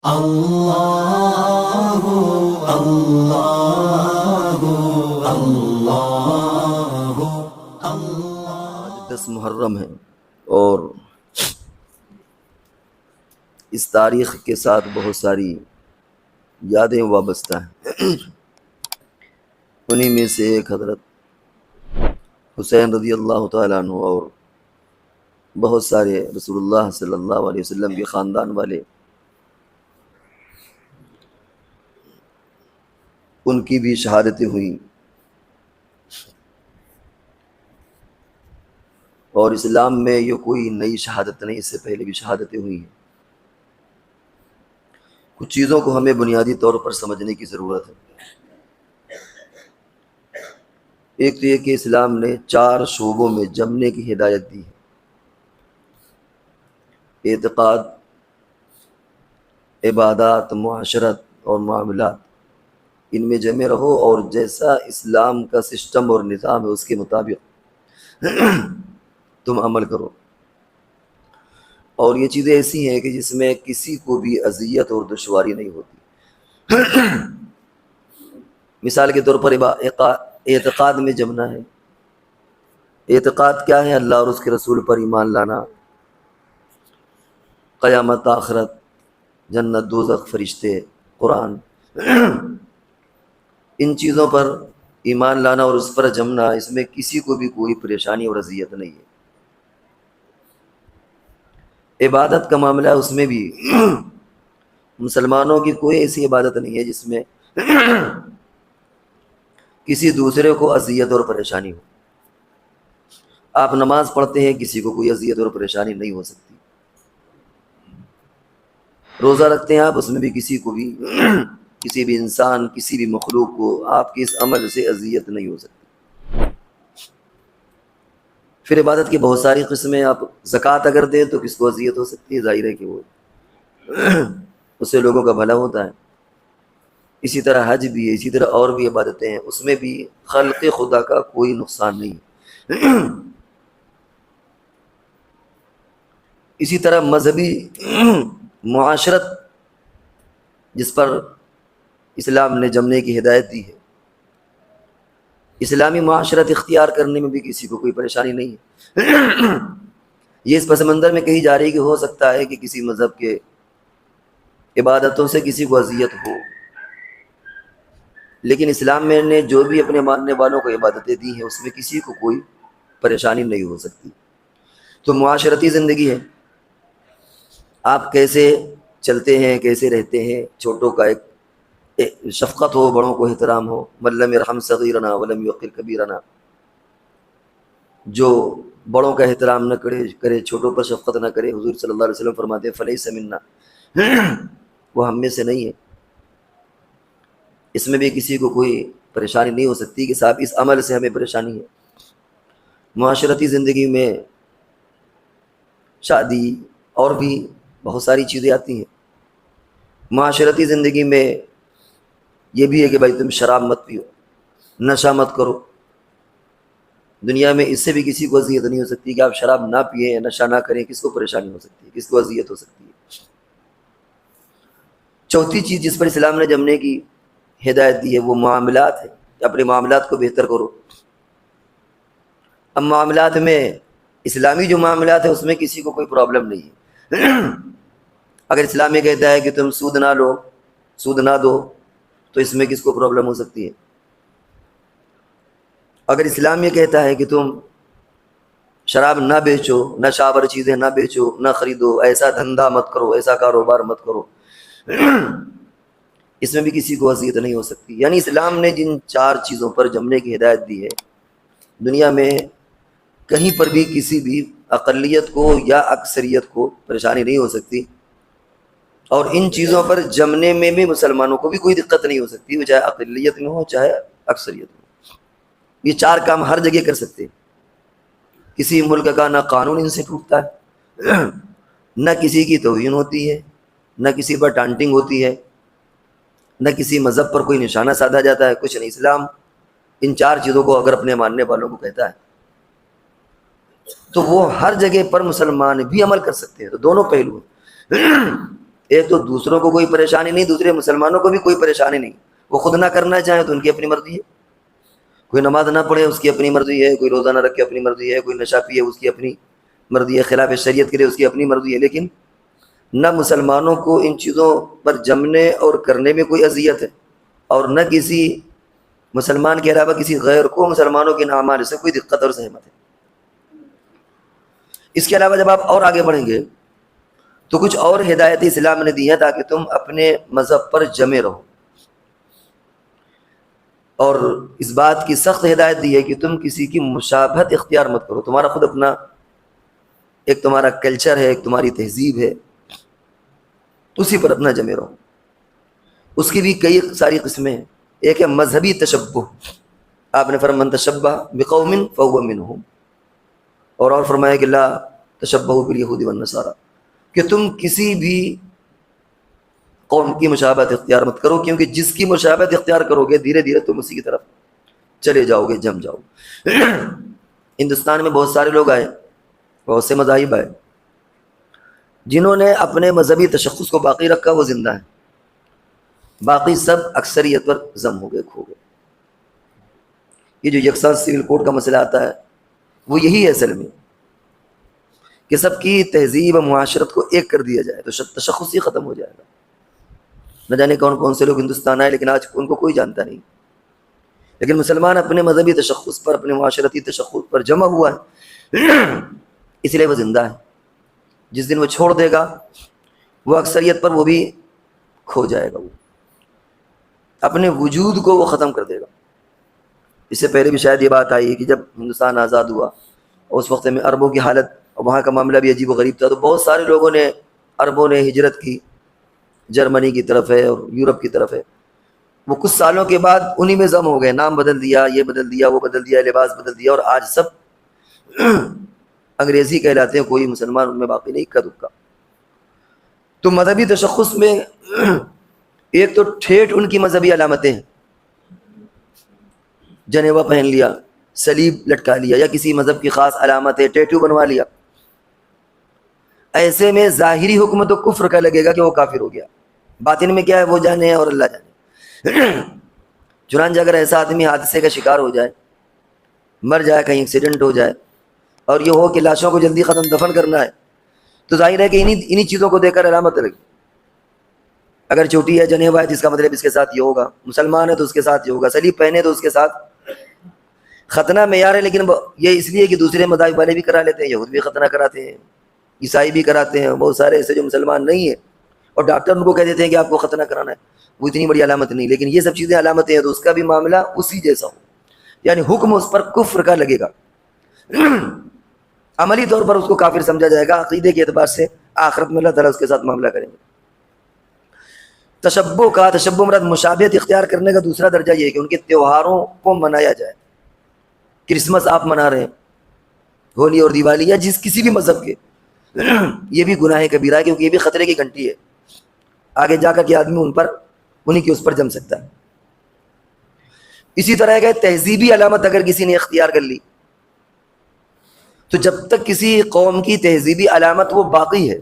اللہ اللہ اللہ اللہ۔ 10 محرم ہے اور اس تاریخ کے ساتھ بہت ساری یادیں وابستہ ہیں۔ انہی میں سے ایک حضرت حسین رضی اللہ تعالیٰ عنہ اور بہت سارے رسول اللہ صلی اللہ علیہ وسلم کے خاندان والے، ان کی بھی شہادتیں ہوئیں، اور اسلام میں یہ کوئی نئی شہادت نہیں، اس سے پہلے بھی شہادتیں ہوئی ہیں۔ کچھ چیزوں کو ہمیں بنیادی طور پر سمجھنے کی ضرورت ہے۔ ایک تو یہ کہ اسلام نے 4 شعبوں میں جمنے کی ہدایت دی ہے: اعتقاد، عبادات، معاشرت اور معاملات۔ ان میں جمے رہو اور جیسا اسلام کا سسٹم اور نظام ہے اس کے مطابق تم عمل کرو۔ اور یہ چیزیں ایسی ہیں کہ جس میں کسی کو بھی اذیت اور دشواری نہیں ہوتی۔ مثال کے طور پر اعتقاد میں جمنا ہے۔ اعتقاد کیا ہے؟ اللہ اور اس کے رسول پر ایمان لانا، قیامت، آخرت، جنت، دوزخ، فرشتے، قرآن، ان چیزوں پر ایمان لانا اور اس پر جمنا، اس میں کسی کو بھی کوئی پریشانی اور اذیت نہیں ہے۔ عبادت کا معاملہ ہے، اس میں بھی مسلمانوں کی کوئی ایسی عبادت نہیں ہے جس میں کسی دوسرے کو اذیت اور پریشانی ہو۔ آپ نماز پڑھتے ہیں، کسی کو کوئی اذیت اور پریشانی نہیں ہو سکتی۔ روزہ رکھتے ہیں آپ، اس میں بھی کسی کو بھی کسی بھی انسان، کسی بھی مخلوق کو آپ کے اس عمل سے اذیت نہیں ہو سکتی۔ پھر عبادت کی بہت ساری قسمیں۔ آپ زکوٰۃ اگر دیں تو کس کو اذیت ہو سکتی ہے؟ ظاہر ہے کہ وہ اس سے لوگوں کا بھلا ہوتا ہے۔ اسی طرح حج بھی ہے، اسی طرح اور بھی عبادتیں ہیں، اس میں بھی خلق خدا کا کوئی نقصان نہیں ہے۔ اسی طرح مذہبی معاشرت جس پر اسلام نے جمنے کی ہدایت دی ہے، اسلامی معاشرت اختیار کرنے میں بھی کسی کو کوئی پریشانی نہیں ہے۔ یہ اس پس منظر میں کہی جا رہی ہے کہ ہو سکتا ہے کہ کسی مذہب کے عبادتوں سے کسی کو اذیت ہو، لیکن اسلام میں نے جو بھی اپنے ماننے والوں کو عبادتیں دی ہیں اس میں کسی کو کوئی پریشانی نہیں ہو سکتی۔ تو معاشرتی زندگی ہے، آپ کیسے چلتے ہیں، کیسے رہتے ہیں، چھوٹوں کا ایک شفقت ہو، بڑوں کو احترام ہو۔ من لم یرحم صغیرنا ولم یوقر کبیرنا، جو بڑوں کا احترام نہ کرے، چھوٹوں پر شفقت نہ کرے، حضور صلی اللہ علیہ وسلم فرماتے ہیں فلیس منا، وہ ہم میں سے نہیں ہے۔ اس میں بھی کسی کو کوئی پریشانی نہیں ہو سکتی کہ صاحب اس عمل سے ہمیں پریشانی ہے۔ معاشرتی زندگی میں شادی اور بھی بہت ساری چیزیں آتی ہیں۔ معاشرتی زندگی میں یہ بھی ہے کہ بھائی تم شراب مت پیو، نشہ مت کرو۔ دنیا میں اس سے بھی کسی کو اذیت نہیں ہو سکتی کہ آپ شراب نہ پئیں، نشہ نہ کریں۔ کس کو پریشانی ہو سکتی ہے؟ کس کو اذیت ہو سکتی ہے؟ چوتھی چیز جس پر اسلام نے جمنے کی ہدایت دی ہے وہ معاملات ہے، کہ اپنے معاملات کو بہتر کرو۔ اب معاملات میں اسلامی جو معاملات ہے اس میں کسی کو کوئی پرابلم نہیں ہے۔ اگر اسلام یہ کہتا ہے کہ تم سود نہ لو، سود نہ دو، تو اس میں کس کو پرابلم ہو سکتی ہے؟ اگر اسلام یہ کہتا ہے کہ تم شراب نہ بیچو، نشہ آور چیزیں نہ بیچو، نہ خریدو، ایسا دھندا مت کرو، ایسا کاروبار مت کرو، اس میں بھی کسی کو اذیت نہیں ہو سکتی۔ یعنی اسلام نے جن 4 چیزوں پر جمنے کی ہدایت دی ہے، دنیا میں کہیں پر بھی کسی بھی اقلیت کو یا اکثریت کو پریشانی نہیں ہو سکتی، اور ان چیزوں پر جمنے میں بھی مسلمانوں کو بھی کوئی دقت نہیں ہو سکتی، وہ چاہے اقلیت میں ہو چاہے اکثریت میں۔ یہ 4 کام ہر جگہ کر سکتے ہیں۔ کسی ملک کا نہ قانون ان سے ٹوٹتا ہے، نہ کسی کی توہین ہوتی ہے، نہ کسی پر ڈانٹنگ ہوتی ہے، نہ کسی مذہب پر کوئی نشانہ سادھا جاتا ہے، کچھ نہیں۔ اسلام ان 4 چیزوں کو اگر اپنے ماننے والوں کو کہتا ہے تو وہ ہر جگہ پر مسلمان بھی عمل کر سکتے ہیں۔ تو دونوں پہلو ہیں۔ ایک تو دوسروں کو کوئی پریشانی نہیں، دوسرے مسلمانوں کو بھی کوئی پریشانی نہیں، وہ خود نہ کرنا چاہیں تو ان کی اپنی مرضی ہے، کوئی نماز نہ پڑھے اس کی اپنی مرضی ہے، کوئی روزہ نہ رکھے اپنی مرضی ہے، کوئی نشہ پیے اس کی اپنی مرضی ہے، خلاف شریعت کے لیے اس کی اپنی مرضی ہے، لیکن نہ مسلمانوں کو ان چیزوں پر جمنے اور کرنے میں کوئی اذیت ہے، اور نہ کسی مسلمان کے علاوہ کسی غیر کو مسلمانوں کے اعمال سے کوئی دقت اور زحمت ہے۔ اس کے علاوہ جب آپ اور آگے بڑھیں گے تو کچھ اور ہدایتیں اسلام نے دی ہیں تاکہ تم اپنے مذہب پر جمے رہو، اور اس بات کی سخت ہدایت دی ہے کہ تم کسی کی مشابہت اختیار مت کرو، تمہارا خود اپنا ایک تمہارا کلچر ہے، ایک تمہاری تہذیب ہے، اسی پر اپنا جمے رہو۔ اس کی بھی کئی ساری قسمیں ہیں۔ ایک ہے مذہبی تشبہ، آپ نے فرمایا من تشبہ بقوم فہو منہم، اور فرمایا کہ لا تشبہوا بالیہود والنصارى، کہ تم کسی بھی قوم کی مشابہت اختیار مت کرو، کیونکہ جس کی مشابہت اختیار کرو گے دھیرے دھیرے تم اسی کی طرف چلے جاؤ گے، جم جاؤ گے۔ ہندوستان میں بہت سارے لوگ آئے، بہت سے مذاہب آئے، جنہوں نے اپنے مذہبی تشخص کو باقی رکھا، وہ زندہ ہیں، باقی سب اکثریت پر ضم ہو گئے، کھو گئے۔ یہ جو یکساں سول کوڈ کا مسئلہ آتا ہے وہ یہی ہے اصل میں، کہ سب کی تہذیب و معاشرت کو ایک کر دیا جائے تو تشخص ہی ختم ہو جائے گا۔ نہ جانے کون کون سے لوگ ہندوستان آئے لیکن آج ان کو کوئی جانتا نہیں، لیکن مسلمان اپنے مذہبی تشخص پر، اپنے معاشرتی تشخص پر جمع ہوا ہے، اس لیے وہ زندہ ہے۔ جس دن وہ چھوڑ دے گا وہ اکثریت پر وہ بھی کھو جائے گا، وہ اپنے وجود کو وہ ختم کر دے گا۔ اس سے پہلے بھی شاید یہ بات آئی کہ جب ہندوستان آزاد ہوا اس وقت میں عربوں کی حالت اور وہاں کا معاملہ بھی عجیب و غریب تھا، تو بہت سارے لوگوں نے، عربوں نے ہجرت کی، جرمنی کی طرف ہے اور یورپ کی طرف ہے۔ وہ کچھ سالوں کے بعد انہی میں ضم ہو گئے، نام بدل دیا، یہ بدل دیا، وہ بدل دیا، لباس بدل دیا، اور آج سب انگریزی کہلاتے ہیں، کوئی مسلمان ان میں باقی نہیں، اکا دکا۔ تو مذہبی تشخص میں ایک تو ٹھیٹھ ان کی مذہبی علامتیں ہیں، جنیوا پہن لیا، صلیب لٹکا لیا، یا کسی مذہب کی خاص علامت ہے، ٹیٹو بنوا لیا۔ ایسے میں ظاہری حکم تو کفر کا لگے گا کہ وہ کافر ہو گیا، باطن میں کیا ہے وہ جانے اور اللہ جانے۔ چنانچہ اگر ایسا آدمی حادثے کا شکار ہو جائے، مر جائے، کہیں ایکسیڈنٹ ہو جائے، اور یہ ہو کہ لاشوں کو جلدی ختم دفن کرنا ہے، تو ظاہر ہے کہ انہی چیزوں کو دیکھ کر علامت لگے۔ اگر چوٹی ہے، جنیوا ہے، تو اس کا مطلب اس کے ساتھ یہ ہوگا، مسلمان ہے تو اس کے ساتھ یہ ہوگا، صلیب پہنے تو اس کے ساتھ۔ ختنہ معیار ہے، لیکن یہ اس لیے کہ دوسرے مذاہب والے بھی کرا لیتے ہیں، یہود بھی ختنہ کراتے ہیں، عیسائی بھی کراتے ہیں، بہت سارے ایسے جو مسلمان نہیں ہیں، اور ڈاکٹر ان کو کہہ دیتے ہیں کہ آپ کو ختنہ کرانا ہے۔ وہ اتنی بڑی علامت نہیں، لیکن یہ سب چیزیں علامتیں ہیں، تو اس کا بھی معاملہ اسی جیسا ہو، یعنی حکم اس پر کفر کا لگے گا، عملی طور پر اس کو کافر سمجھا جائے گا، عقیدے کے اعتبار سے آخرت میں اللہ تعالیٰ اس کے ساتھ معاملہ کریں گے۔ تشبہ مراد مشابہت اختیار کرنے کا دوسرا درجہ یہ ہے کہ ان کے تہواروں کو منایا جائے۔ کرسمس آپ منا رہے ہیں، ہولی اور دیوالی، یا کسی بھی مذہب کے، یہ بھی گناہ کبیرہ ہے، کیونکہ یہ بھی خطرے کی گھنٹی ہے، آگے جا کر کے آدمی انہی کی اس پر جم سکتا ہے۔ اسی طرح کہ تہذیبی علامت اگر کسی نے اختیار کر لی، تو جب تک کسی قوم کی تہذیبی علامت وہ باقی ہے،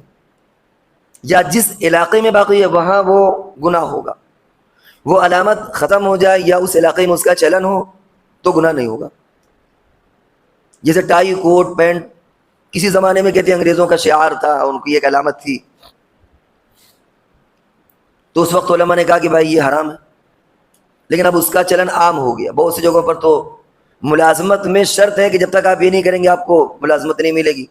یا جس علاقے میں باقی ہے وہاں وہ گناہ ہوگا۔ وہ علامت ختم ہو جائے یا اس علاقے میں اس کا چلن ہو تو گناہ نہیں ہوگا۔ جیسے ٹائی، کوٹ، پینٹ، کسی زمانے میں کہتے ہیں انگریزوں کا شعار تھا، ان کی ایک علامت تھی، تو اس وقت علماء نے کہا کہ بھائی یہ حرام ہے، لیکن اب اس کا چلن عام ہو گیا۔ بہت سی جگہوں پر تو ملازمت میں شرط ہے کہ جب تک آپ یہ نہیں کریں گے آپ کو ملازمت نہیں ملے گی۔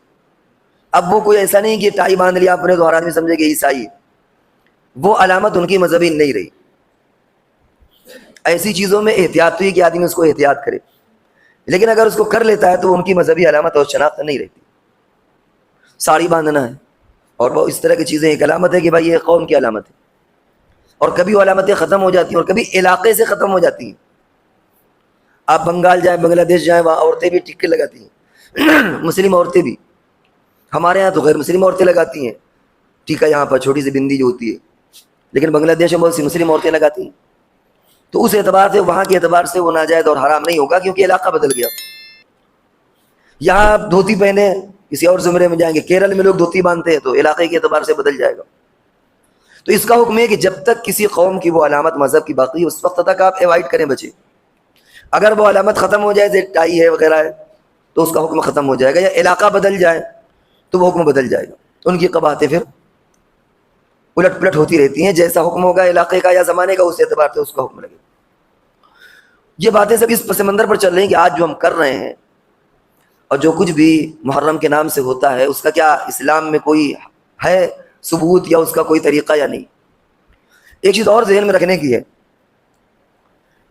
اب وہ کوئی ایسا نہیں کہ ٹائی باندھ لیا آپ نے تو ہر آدمی سمجھے کہ عیسائی، وہ علامت ان کی مذہبی نہیں رہی۔ ایسی چیزوں میں احتیاط تو یہ کہ آدمی اس کو احتیاط کرے، لیکن اگر اس کو کر لیتا ہے تو ان کی مذہبی علامت اور شناخت نہیں رہتی۔ ساڑی باندھنا ہے اور وہ اس طرح کی چیزیں ایک علامت ہے کہ بھائی یہ قوم کی علامت ہے، اور کبھی وہ علامتیں ختم ہو جاتی ہیں اور کبھی علاقے سے ختم ہو جاتی ہیں۔ آپ بنگال جائیں، بنگلہ دیش جائیں، وہاں عورتیں بھی ٹکے لگاتی ہیں، مسلم عورتیں بھی، ہمارے یہاں تو غیر مسلم عورتیں لگاتی ہیں ٹیکا، یہاں پر چھوٹی سی بندی جو ہوتی ہے، لیکن بنگلہ دیش میں بہت سی مسلم عورتیں لگاتی ہیں۔ تو اس اعتبار سے، وہاں کے اعتبار سے وہ ناجائز اور حرام نہیں ہوگا، کیونکہ علاقہ بدل گیا۔ یہاں آپ دھوتی پہنے کسی اور زمرے میں جائیں گے، کیرل میں لوگ دھوتی باندھتے ہیں تو علاقے کے اعتبار سے بدل جائے گا۔ تو اس کا حکم ہے کہ جب تک کسی قوم کی وہ علامت مذہب کی باقی ہے اس وقت تک آپ ایوائڈ کریں بچے. اگر وہ علامت ختم ہو جائے جیسے ٹائی ہے وغیرہ ہے تو اس کا حکم ختم ہو جائے گا, یا علاقہ بدل جائے تو وہ حکم بدل جائے گا. ان کی قباحتیں پھر الٹ پلٹ ہوتی رہتی ہیں, جیسا حکم ہوگا علاقے کا یا زمانے کا اس اعتبار سے اس کا حکم لگے. یہ باتیں سب اس پس منظر پر چل رہی ہیں کہ آج جو ہم کر رہے ہیں اور جو کچھ بھی محرم کے نام سے ہوتا ہے اس کا کیا اسلام میں کوئی ہے ثبوت یا اس کا کوئی طریقہ یا نہیں. ایک چیز اور ذہن میں رکھنے کی ہے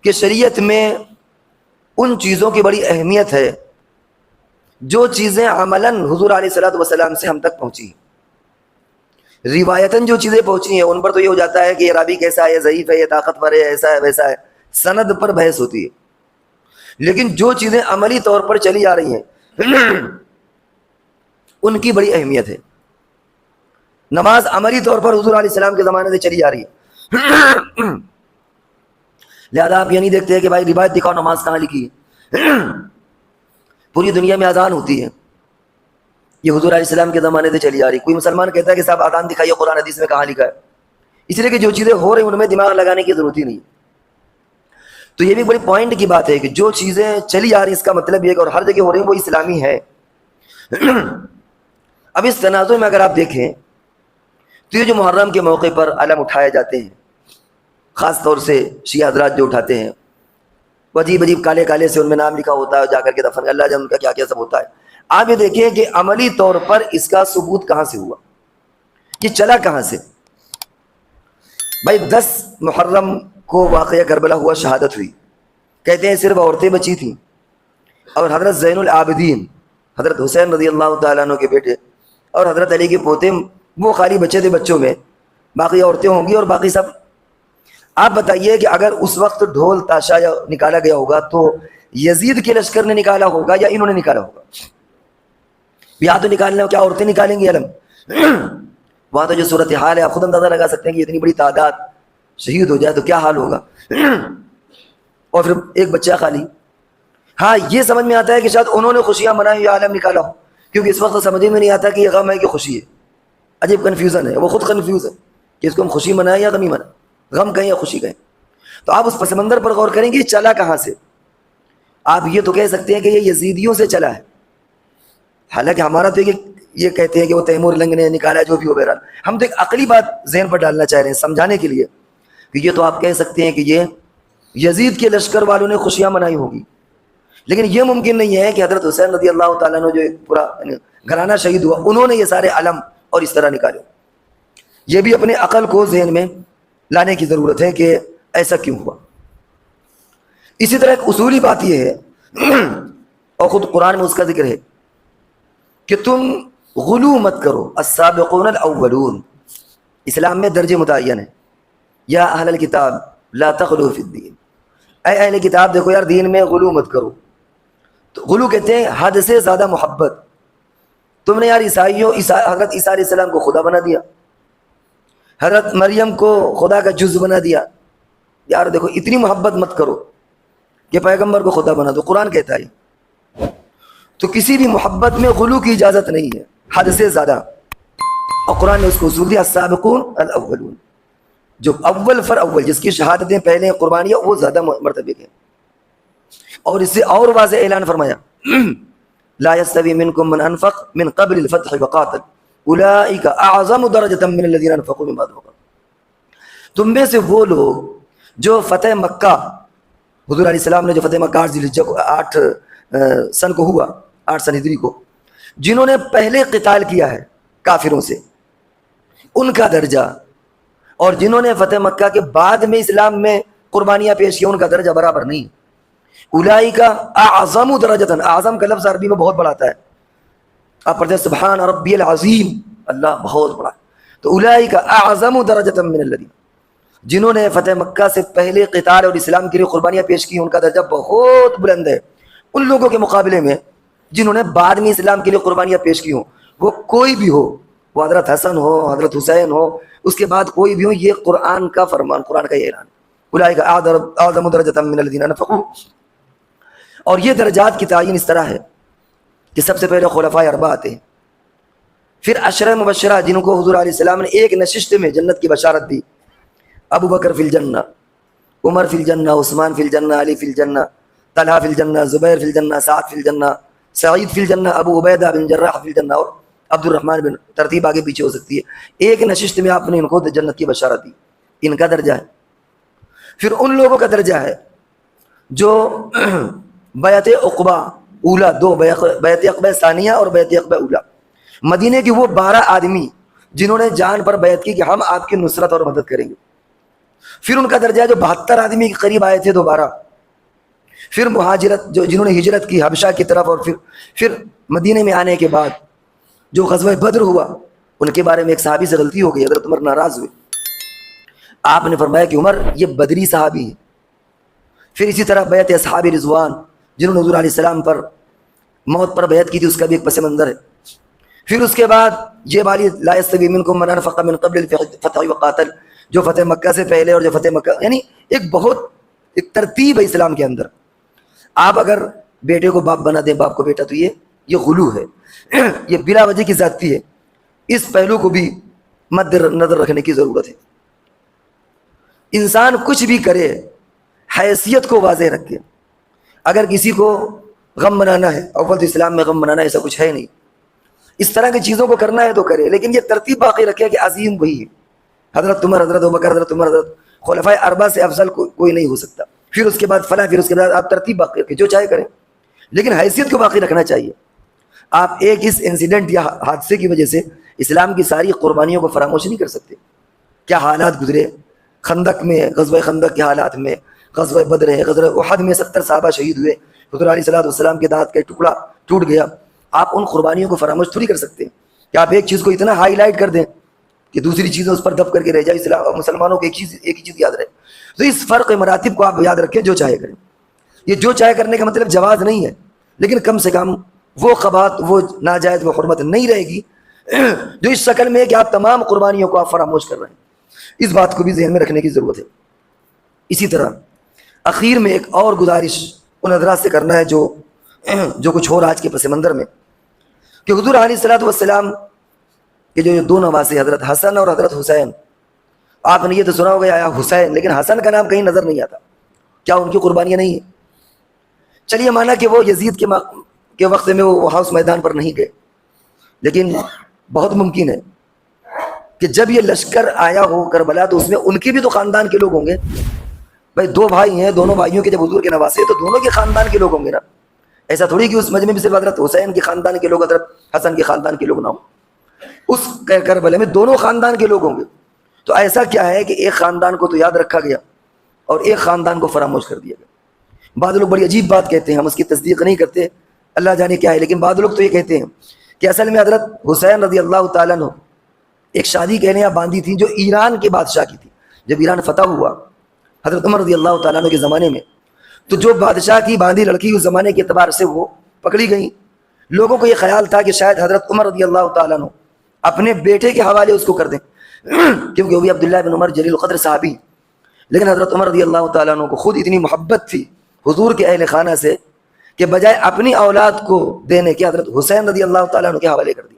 کہ شریعت میں ان چیزوں کی بڑی اہمیت ہے جو چیزیں عملاً حضور علیہ الصلوۃ والسلام سے ہم تک پہنچی ہیں. روایتاً جو چیزیں پہنچی ہیں ان پر تو یہ ہو جاتا ہے کہ یہ راوی کیسا ہے, یہ ضعیف ہے, یہ طاقتور ہے, ایسا ہے ویسا ہے, سند پر بحث ہوتی ہے. لیکن جو چیزیں عملی طور پر چلی آ رہی ہیں ان کی بڑی اہمیت ہے. نماز عملی طور پر حضور علیہ السلام کے زمانے سے چلی آ رہی ہے, لہذا آپ یہ نہیں دیکھتے کہ بھائی روایت دکھاؤ نماز کہاں لکھی ہے. پوری دنیا میں اذان ہوتی ہے, یہ حضور علیہ السلام کے زمانے سے چلی آ رہی. کوئی مسلمان کہتا ہے کہ صاحب اذان دکھائیے قرآن حدیث میں کہاں لکھا ہے, اس لیے کہ جو چیزیں ہو رہی ہیں ان میں دماغ لگانے کی ضرورت ہی نہیں. تو یہ بھی بڑی پوائنٹ کی بات ہے کہ جو چیزیں چلی آ رہی اس کا مطلب یہ کہ اور ہر جگہ ہو رہی ہیں وہ اسلامی ہے. اب اس تنازع میں اگر آپ دیکھیں تو یہ جو محرم کے موقع پر علم اٹھائے جاتے ہیں, خاص طور سے شیعہ حضرات جو اٹھاتے ہیں, وہ عجیب عجیب کالے کالے سے ان میں نام لکھا ہوتا ہے, جا کر کے دفن اللہ جان ان کا کیا کیا سب ہوتا ہے. آپ یہ دیکھیں کہ عملی طور پر اس کا ثبوت کہاں سے ہوا, یہ چلا کہاں سے. بھائی 10 محرم کو واقعہ کربلا ہوا, شہادت ہوئی, کہتے ہیں صرف عورتیں بچی تھیں اور حضرت زین العابدین حضرت حسین رضی اللہ تعالیٰ عنہ کے بیٹے اور حضرت علی کے پوتے وہ خالی بچے تھے بچوں میں, باقی عورتیں ہوں گی اور باقی سب. آپ بتائیے کہ اگر اس وقت ڈھول تاشا نکالا گیا ہوگا تو یزید کے لشکر نے نکالا ہوگا یا انہوں نے نکالا ہوگا؟ یا تو نکالنے کیا عورتیں نکالیں گی علم؟ وہاں تو جو صورتحال ہے آپ خود اندازہ لگا سکتے ہیں کہ اتنی بڑی تعداد شہید ہو جائے تو کیا حال ہوگا. اور پھر ایک بچہ خالی. ہاں یہ سمجھ میں آتا ہے کہ شاید انہوں نے خوشیاں منائی یا عالم نکالا ہو, کیونکہ اس وقت سمجھ میں نہیں آتا کہ یہ غم ہے کہ خوشی ہے. عجیب کنفیوژن ہے, وہ خود کنفیوز ہے کہ اس کو ہم خوشی منائیں یا غمی منائیں, غم کہیں یا خوشی کہیں. تو آپ اس پس منظر پر غور کریں کہ یہ چلا کہاں سے. آپ یہ تو کہہ سکتے ہیں کہ یہ یزیدیوں سے چلا ہے, حالانکہ ہمارا تو یہ کہتے ہیں کہ وہ تیمور لنگ نے نکالا, جو بھی ہو. بہرحال ہم تو ایک عقلی بات ذہن پر ڈالنا چاہ رہے ہیں سمجھانے کے لیے کہ یہ تو آپ کہہ سکتے ہیں کہ یہ یزید کے لشکر والوں نے خوشیاں منائی ہوگی, لیکن یہ ممکن نہیں ہے کہ حضرت حسین رضی اللہ تعالیٰ عنہ جو پورا گھرانہ شہید ہوا انہوں نے یہ سارے علم اور اس طرح نکالے. یہ بھی اپنے عقل کو ذہن میں لانے کی ضرورت ہے کہ ایسا کیوں ہوا. اسی طرح ایک اصولی بات یہ ہے اور خود قرآن میں اس کا ذکر ہے کہ تم غلو مت کرو. السابقون الاولون اسلام میں درجے متعین ہے. یا اہل الکتاب لا تغلو فی الدین, اے اہل کتاب دیکھو یار دین میں غلو مت کرو. تو غلو کہتے ہیں حد سے زیادہ محبت. تم نے یار عیسائیوں حضرت عیسیٰ علیہ السلام کو خدا بنا دیا, حضرت مریم کو خدا کا جز بنا دیا. یار دیکھو اتنی محبت مت کرو کہ پیغمبر کو خدا بنا دو, قرآن کہتا ہے. تو کسی بھی محبت میں غلو کی اجازت نہیں ہے حد سے زیادہ, اور قرآن نے اس کو اصول دیا السابقون الاولون, جو اول فر اول جس کی شہادتیں پہلے قربانیاں وہ زیادہ مرتبے کے. اور اس سے اور واضح اعلان فرمایا لا يستوي منكم من انفق من قبل الفتح وقاتل اولئك اعظم درجة من الذين انفقوا من بعد وقاتل. تم میں سے وہ لوگ جو فتح مکہ, حضور علیہ السلام نے جو فتح مکہ 8 سن کو ہوا, 8 سن ہجری کو, جنہوں نے پہلے قتال کیا ہے کافروں سے, ان کا درجہ اور جنہوں نے فتح مکہ کے بعد میں اسلام میں قربانیاں پیش کی ان کا درجہ برابر نہیں. اولئک اعظم درجۃ, اعظم کا لفظ عربی میں بہت بڑا آتا ہے, آپ پڑھتے ہیں سبحان ربی العظیم, اللہ بہت بڑا. تو اولئک اعظم درجۃ من الذین, جنہوں نے فتح مکہ سے پہلے قتال اور اسلام کے لیے قربانیاں پیش کی ان کا درجہ بہت بلند ہے ان لوگوں کے مقابلے میں جنہوں نے بعد میں اسلام کے لیے قربانیاں پیش کی ہوں. وہ کوئی بھی ہو, وہ حضرت حسن ہو, حضرت حسین ہو, اس کے بعد کوئی بھی ہو, یہ قرآن کا فرمان, قرآن کا یہ اعلان اولئک اعظم درجۃ من الذین انفقوا. اور یہ درجات کی تعین اس طرح ہے کہ سب سے پہلے خلفائے اربعہ آتے ہیں, پھر عشرہ مبشرہ جن کو حضور علیہ السلام نے ایک نشست میں جنت کی بشارت دی، ابو بکر فی الجنہ، عمر فی الجنہ، عثمان فی الجنہ، علی فی الجنہ، طلحہ فی الجنہ، زبیر فی الجنہ، سعد فی الجنہ، سعید فی الجنہ، ابو عبیدہ بن جراح فی الجنہ، اور عبد الرحمن بن، ترتیب آگے پیچھے ہو سکتی ہے، ایک نشست میں آپ نے ان کو جنت کی بشارت دی. ان کا درجہ ہے. پھر ان لوگوں کا درجہ ہے جو بیعت عقبہ اولا، دو بیعت عقبہ ثانیہ اور بیعت عقبہ اولا، مدینے کے وہ 12 آدمی جنہوں نے جان پر بیعت کی کہ ہم آپ کی نصرت اور مدد کریں گے. پھر ان کا درجہ ہے جو 72 آدمی کے قریب آئے تھے دوبارہ. پھر مہاجرت جو جنہوں نے ہجرت کی حبشہ کی طرف، اور پھر مدینے میں آنے کے بعد جو غزوہ بدر ہوا، ان کے بارے میں ایک صحابی سے غلطی ہو گئی، حضرت عمر ناراض ہوئے. آپ نے فرمایا کہ عمر یہ بدری صحابی ہے. پھر اسی طرح بیعت اصحاب رضوان جنہوں نے حضور علیہ السلام پر موت پر بیعت کی تھی، اس کا بھی ایک پس منظر ہے. پھر اس کے بعد یہ والی لا یستوی منکم من انفق من قبل الفتح وقاتل، جو فتح مکہ سے پہلے اور جو فتح مکہ، یعنی ایک ترتیب ہے اسلام کے اندر. آپ اگر بیٹے کو باپ بنا دیں، باپ کو بیٹا، تو یہ غلو ہے، یہ بلا وجہ کی زیادتی ہے. اس پہلو کو بھی مد نظر رکھنے کی ضرورت ہے. انسان کچھ بھی کرے حیثیت کو واضح رکھے. اگر کسی کو غم منانا ہے، اول تو اسلام میں غم منانا ایسا کچھ ہے نہیں، اس طرح کی چیزوں کو کرنا ہے تو کرے، لیکن یہ ترتیب باقی رکھے کہ عظیم وہی ہے. حضرت عمر، حضرت ابوبکر، حضرت عمر، حضرت خلفائے اربعہ سے افضل کوئی نہیں ہو سکتا. پھر اس کے بعد فلاں، پھر اس کے بعد آپ ترتیب باقی رکھیں، جو چاہے کریں، لیکن حیثیت کو باقی رکھنا چاہیے. آپ ایک اس انسیڈنٹ یا حادثے کی وجہ سے اسلام کی ساری قربانیوں کو فراموش نہیں کر سکتے. کیا حالات گزرے خندق میں، غزوہ خندق کے حالات میں، غزوہ بدر ہے، غزوہ احد میں 70 صحابہ شہید ہوئے، حضور علیہ السلام کے دانت کا ٹکڑا ٹوٹ گیا. آپ ان قربانیوں کو فراموش تھوڑی کر سکتے ہیں کہ آپ ایک چیز کو اتنا ہائی لائٹ کر دیں کہ دوسری چیزیں اس پر دب کر کے رہ جائے. اسلام مسلمانوں کو ایک ہی چیز یاد رہے. تو اس فرق مراتب کو آپ یاد رکھیں، جو چاہے کریں. یہ جو چاہے کرنے کا مطلب جواز نہیں ہے، لیکن کم سے کم وہ قباحت، وہ ناجائز، وہ حرمت نہیں رہے گی جو اس شکل میں ہے کہ آپ تمام قربانیوں کو آپ فراموش کر رہے ہیں. اس بات کو بھی ذہن میں رکھنے کی ضرورت ہے. اسی طرح اخیر میں ایک اور گزارش ان حضرات سے کرنا ہے جو کچھ ہو رہا آج کے پس منظر میں، کہ حضور علیہ السلام کے جو 2 نواسے حضرت حسن اور حضرت حسین، آپ نے یہ تو سنا ہوگا یا حسین، لیکن حسن کا نام کہیں نظر نہیں آتا. کیا ان کی قربانیاں نہیں ہیں؟ چلیے مانا کہ وہ یزید کے وقت میں وہ وہاں اس میدان پر نہیں گئے، لیکن بہت ممکن ہے کہ جب یہ لشکر آیا ہو کربلا تو اس میں ان کے بھی تو خاندان کے لوگ ہوں گے. بھائی 2 بھائی ہیں، دونوں بھائیوں کے جب حضور کے نواسے تو دونوں کے خاندان کے لوگ ہوں گے نا. ایسا تھوڑی کہ اس مجمع میں صرف حضرت حسین کے خاندان کے لوگ، حضرت حسن کے خاندان کے لوگ نہ ہوں. اس کربلا میں دونوں خاندان کے لوگ ہوں گے. تو ایسا کیا ہے کہ ایک خاندان کو تو یاد رکھا گیا اور ایک خاندان کو فراموش کر دیا گیا. بعض لوگ بڑی عجیب بات کہتے ہیں، ہم اس کی تصدیق نہیں کرتے، اللہ جانے کیا ہے، لیکن بعض لوگ تو یہ کہتے ہیں کہ اصل میں حضرت حسین رضی اللہ تعالیٰ عنہ ایک شادی کہنے یا باندھی تھی جو ایران کے بادشاہ کی تھی. جب ایران فتح ہوا حضرت عمر رضی اللہ تعالیٰ عنہ کے زمانے میں، تو جو بادشاہ کی باندھی لڑکی اس زمانے کے اعتبار سے وہ پکڑی گئی. لوگوں کو یہ خیال تھا کہ شاید حضرت عمر رضی اللہ تعالیٰ عنہ اپنے بیٹے کے حوالے اس کو کر دیں، کیونکہ وہ بھی عبداللہ بن عمر جلیل القدر صحابی. لیکن حضرت عمر رضی اللہ تعالیٰ عنہ کو خود اتنی محبت تھی حضور کے اہل خانہ سے کہ بجائے اپنی اولاد کو دینے کے حضرت حسین رضی اللہ تعالیٰ عنہ کے حوالے کر دیا.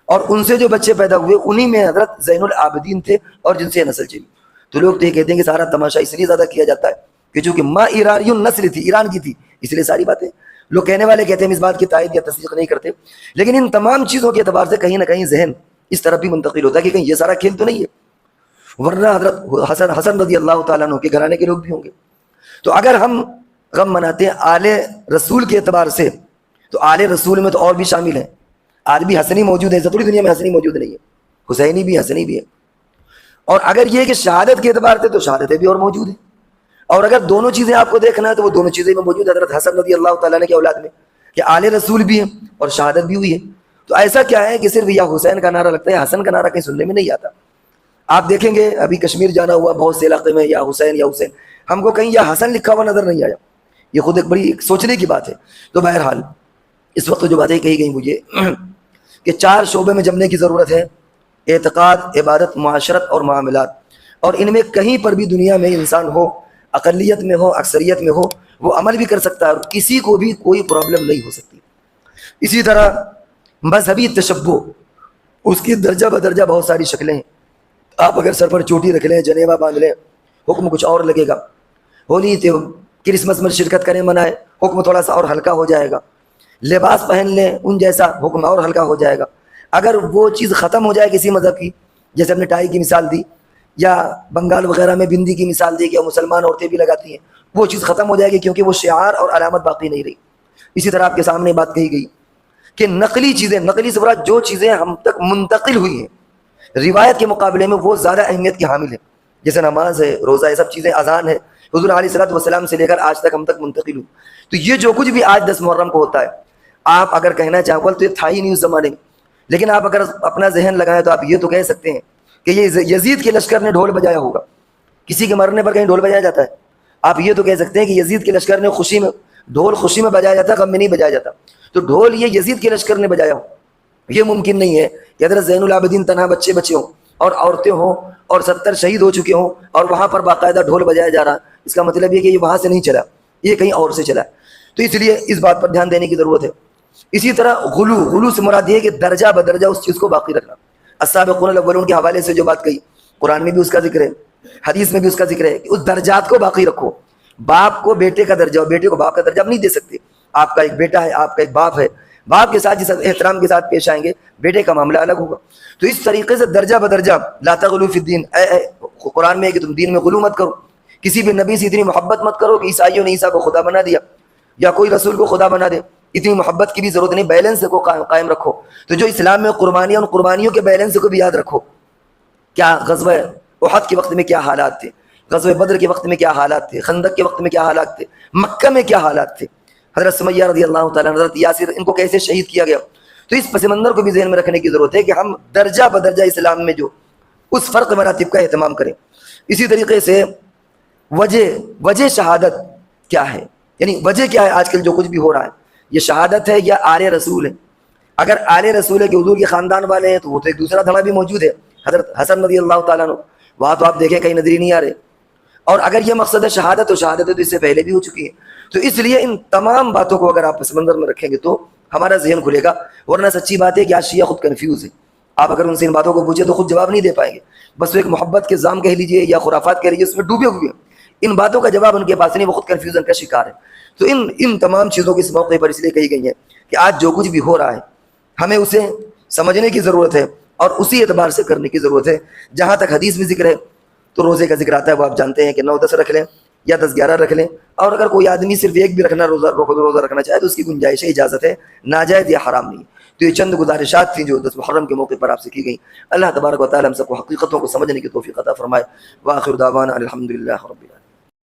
اور ان سے جو بچے پیدا ہوئے انہی میں حضرت زین العابدین تھے اور جن سے نسل چلی. تو لوگ تو یہ کہتے ہیں کہ سارا تماشا اس لیے زیادہ کیا جاتا ہے کہ چونکہ ماں ایرانی نسل تھی، ایران کی تھی، اس لیے ساری باتیں لوگ کہنے والے کہتے ہیں، اس بات کی تائید یا تصدیق نہیں کرتے. لیکن ان تمام چیزوں کے اعتبار سے کہیں نہ کہیں ذہن اس طرف بھی منتقل ہوتا ہے کہ کہیں یہ سارا کھیل تو نہیں ہے، ورنہ حضرت حسن رضی اللہ تعالیٰ عنہ کے گھرانے کے لوگ بھی ہوں گے. تو اگر ہم غم مناتے ہیں آل رسول کے اعتبار سے، تو آل رسول میں تو اور بھی شامل ہیں. آج بھی حسنی موجود ہے، پوری دنیا میں حسنی موجود نہیں ہے، حسینی بھی حسنی بھی ہے. اور اگر یہ کہ شہادت کے اعتبار سے تو شہادتیں بھی اور موجود ہیں. اور اگر دونوں چیزیں آپ کو دیکھنا ہے تو وہ دونوں چیزیں میں موجود ہے حضرت حسن رضی اللہ تعالیٰ عنہ کی اولاد میں، کہ آل رسول بھی ہیں اور شہادت بھی ہوئی ہے. تو ایسا کیا ہے کہ صرف یا حسین کا نعرہ لگتا ہے، حسن کا نعرہ کہیں سننے میں نہیں آتا. آپ دیکھیں گے ابھی کشمیر جانا ہوا بہت سے علاقے میں یا حسین یا حسین، ہم کو کہیں یا حسن لکھا ہوا نظر نہیں آیا. یہ خود ایک بڑی سوچنے کی بات ہے. تو بہرحال اس وقت جو باتیں کہی گئی مجھے کہ 4 شعبے میں جمنے کی ضرورت ہے: اعتقاد، عبادت، معاشرت اور معاملات. اور ان میں کہیں پر بھی دنیا میں انسان ہو، اقلیت میں ہو، اکثریت میں ہو، وہ عمل بھی کر سکتا ہے اور کسی کو بھی کوئی پرابلم نہیں ہو سکتی. اسی طرح مذہبی تشبہ، اس کی درجہ بدرجہ بہت ساری شکلیں ہیں. آپ اگر سر پر چوٹی رکھ لیں، جنیبہ باندھ لیں، حکم کچھ اور لگے گا. ہولی کرسمس میں شرکت کریں، منائیں، حکم تھوڑا سا اور ہلکا ہو جائے گا. لباس پہن لیں ان جیسا، حکم اور ہلکا ہو جائے گا. اگر وہ چیز ختم ہو جائے کسی مذہب کی، جیسے ہم نے ٹائی کی مثال دی، یا بنگال وغیرہ میں بندی کی مثال دی کہ مسلمان عورتیں بھی لگاتی ہیں، وہ چیز ختم ہو جائے گی کیونکہ وہ شعار اور علامت باقی نہیں رہی. اسی طرح آپ کے سامنے بات کہی گئی کہ نقلی چیزیں، نقلی سے مراد جو چیزیں ہم تک منتقل ہوئی ہیں روایت کے مقابلے میں وہ زیادہ اہمیت کی حامل ہیں، جیسے نماز ہے، روزہ ہے، سب چیزیں، اذان ہے، حضور علیہ السلام سے لے کر آج تک ہم تک منتقل ہوئی. تو یہ جو کچھ بھی آج 10 محرم کو ہوتا ہے، آپ اگر کہنا چاہو تو یہ تھا ہی نہیں اس زمانے میں، لیکن آپ اگر اپنا ذہن لگائیں تو آپ یہ تو کہہ سکتے ہیں کہ یہ یزید کے لشکر نے ڈھول بجایا ہوگا. کسی کے مرنے پر کہیں ڈھول بجایا جاتا ہے؟ آپ یہ تو کہہ سکتے ہیں کہ یزید کے لشکر نے خوشی میں، ڈھول خوشی میں بجایا جاتا، غم میں نہیں بجایا جاتا. تو ڈھول یہ یزید کے لشکر نے بجایا ہو، یہ ممکن نہیں ہے کہ حضرت زین العابدین تنہا بچے بچے ہوں اور عورتیں ہوں اور 70 شہید ہو چکے ہوں اور وہاں پر باقاعدہ ڈھول بجایا جا رہا. اس کا مطلب یہ کہ یہ وہاں سے نہیں چلا، یہ کہیں اور سے چلا. تو اس لیے اس بات پر دھیان دینے کی ضرورت ہے. اسی طرح غلو سے مراد یہ کہ درجہ بدرجہ اس چیز کو باقی رکھنا. السابقون الاولون کے حوالے سے جو بات کہی، قرآن میں بھی اس کا ذکر ہے، حدیث میں بھی اس کا ذکر ہے کہ اس درجات کو باقی رکھو. باپ کو بیٹے کا درجہ اور بیٹے کو باپ کا درجہ آپ نہیں دے سکتے. آپ کا ایک بیٹا ہے، آپ کا ایک باپ ہے، باپ کے ساتھ جس احترام کے ساتھ پیش آئیں گے، بیٹے کا معاملہ الگ ہوگا. تو اس طریقے سے درجہ بدرجہ، لا تغلو فی الدین، قرآن میں ہے کہ تم دین میں غلو مت کرو. کسی بھی نبی سے اتنی محبت مت کرو کہ عیسائیوں نے عیسیٰ کو خدا بنا دیا یا کوئی رسول کو خدا بنا دے. اتنی محبت کی بھی ضرورت نہیں، بیلنس کو قائم رکھو. تو جو اسلام میں قربانیاں، ان قربانیوں کے بیلنس کو بھی یاد رکھو. کیا غزوہ احد کے وقت میں کیا حالات تھے، غزوہ بدر کے وقت میں کیا حالات تھے، خندق کے وقت میں کیا حالات تھے، مکہ میں کیا حالات تھے، حضرت سمیہ رضی اللہ تعالیٰ، حضرت یاسر، ان کو کیسے شہید کیا گیا. تو اس پس منظر کو بھی ذہن میں رکھنے کی ضرورت ہے کہ ہم درجہ بدرجہ اسلام میں جو اس فرق مراتب کا اہتمام کریں. اسی طریقے سے وجہ شہادت کیا ہے، یعنی وجہ کیا ہے آج کل جو کچھ بھی ہو رہا ہے، یہ شہادت ہے یا آل رسول ہے. اگر آل رسول ہے کہ حضور کے خاندان والے ہیں تو وہ تو ایک دوسرا دھڑا بھی موجود ہے، حضرت حسن رضی اللہ تعالیٰ عنہ، وہاں تو آپ دیکھیں کہیں نظری نہیں آ رہے. اور اگر یہ مقصد ہے شہادت، تو شہادت تو اس سے پہلے بھی ہو چکی ہے. تو اس لیے ان تمام باتوں کو اگر آپ پس منظر میں رکھیں گے تو ہمارا ذہن کھلے گا. ورنہ سچی بات ہے کہ آج شیعہ خود کنفیوز ہے. آپ اگر ان سے ان باتوں کو پوچھیں تو خود جواب نہیں دے پائیں گے. بس وہ ایک محبت کے زام کہہ لیجئے یا خرافات کہہ لیجئے، اس میں ڈوبے ہوئے ہیں. ان باتوں کا جواب ان کے پاس نہیں، وہ خود کنفیوژن کا شکار ہے. تو ان تمام چیزوں کو اس موقع پر اس لیے کہی گئی ہیں کہ آج جو کچھ بھی ہو رہا ہے ہمیں اسے سمجھنے کی ضرورت ہے اور اسی اعتبار سے کرنے کی ضرورت ہے. جہاں تک حدیث میں ذکر ہے تو روزے کا ذکر آتا ہے، وہ آپ جانتے ہیں کہ 9-10 رکھ لیں یا 10-11 رکھ لیں. اور اگر کوئی آدمی صرف ایک بھی روزہ رکھنا چاہے تو اس کی گنجائش ہے، اجازت ہے، ناجائز یا حرام نہیں. تو یہ چند گزارشات تھیں جو 10 محرم کے موقع پر آپ سے کی گئیں. اللہ تبارک و تعالی ہم سب کو حقیقتوں کو سمجھنے کی توفیق عطا فرمائے. وآخر دعوانا الحمدللہ رب العالمین.